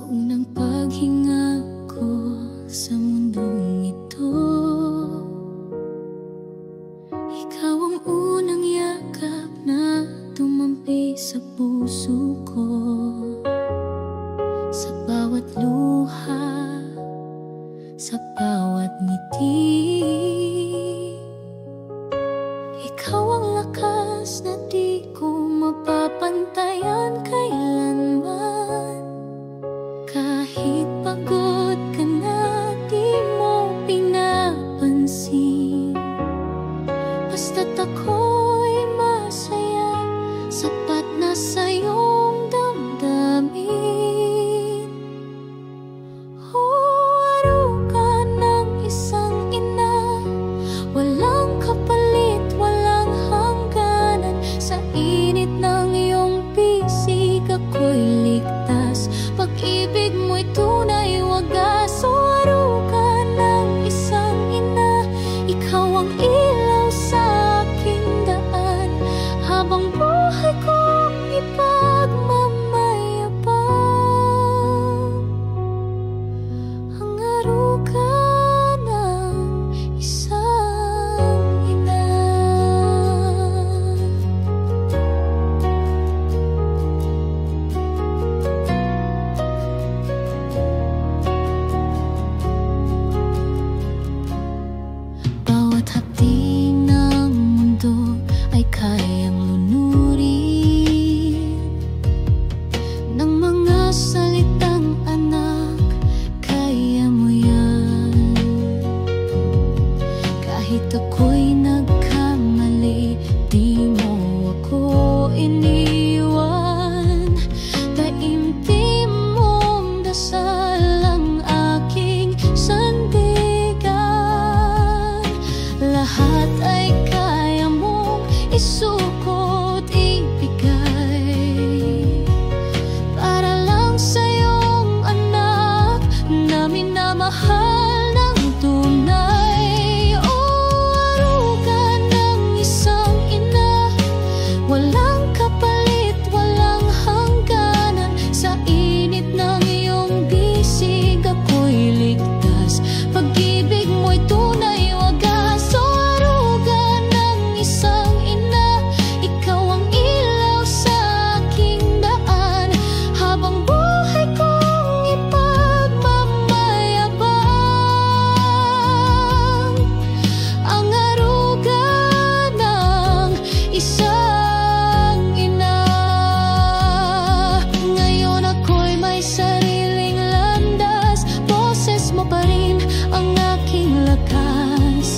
unang paghinga ko sa mundong ito, ikaw ang unang yakap na tumampi sa puso ko. Sa bawat luha, sa bawat ngiti, ikaw ang lakas na di ko mapapantayan kailanman. Kahit pagod ka na, di mo pinapansin. Basta't ako'y masaya, sapat na sa'yong damdamin. Araw ka ng isang ina, walang kapalit, walang hangganan. Sa init ng iyong bisig ako'y ligtas, pag-ibig mo'y tunay wagas. Araw ka ng isang ina, ikaw ang ilaw sa aking daan, habang buhay kong ipagmamayabang. Ang aruga ng isang ina. Bawat hapdi ng mundo ay kayang lunurin ng mga salitang anak, kaya mo yan. Kahit ako'y nagkamali, di mo ako iniwan. Taimtim mong dasal ang aking sandigan. Lahat ay kaya mong isukot, ibigay, para lang sa'yong anak na minamahal ng tunay. Aruga ng isang ina, walang kapalit, walang hangganan. Sa init ng iyong bisig ako'y ligtas, pag-ibig mo'y tunay wagas. Aruga ng isang ina, ikaw ang ilaw sa aking daan, habang buhay kong ipagmamayabang. Ang aruga ng isang ina. Ngayon ako'y may sariling landas, boses mo pa rin ang aking lakas.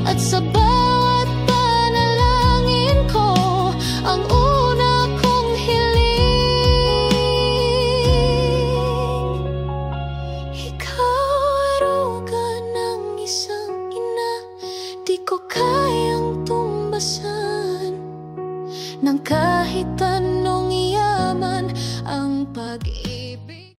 At sa bawat panalangin ko, ang una kong hiling, ikaw aruga ng isang ina. Di ko kayang tumbasan ng kahit anong yaman ang pag-ibig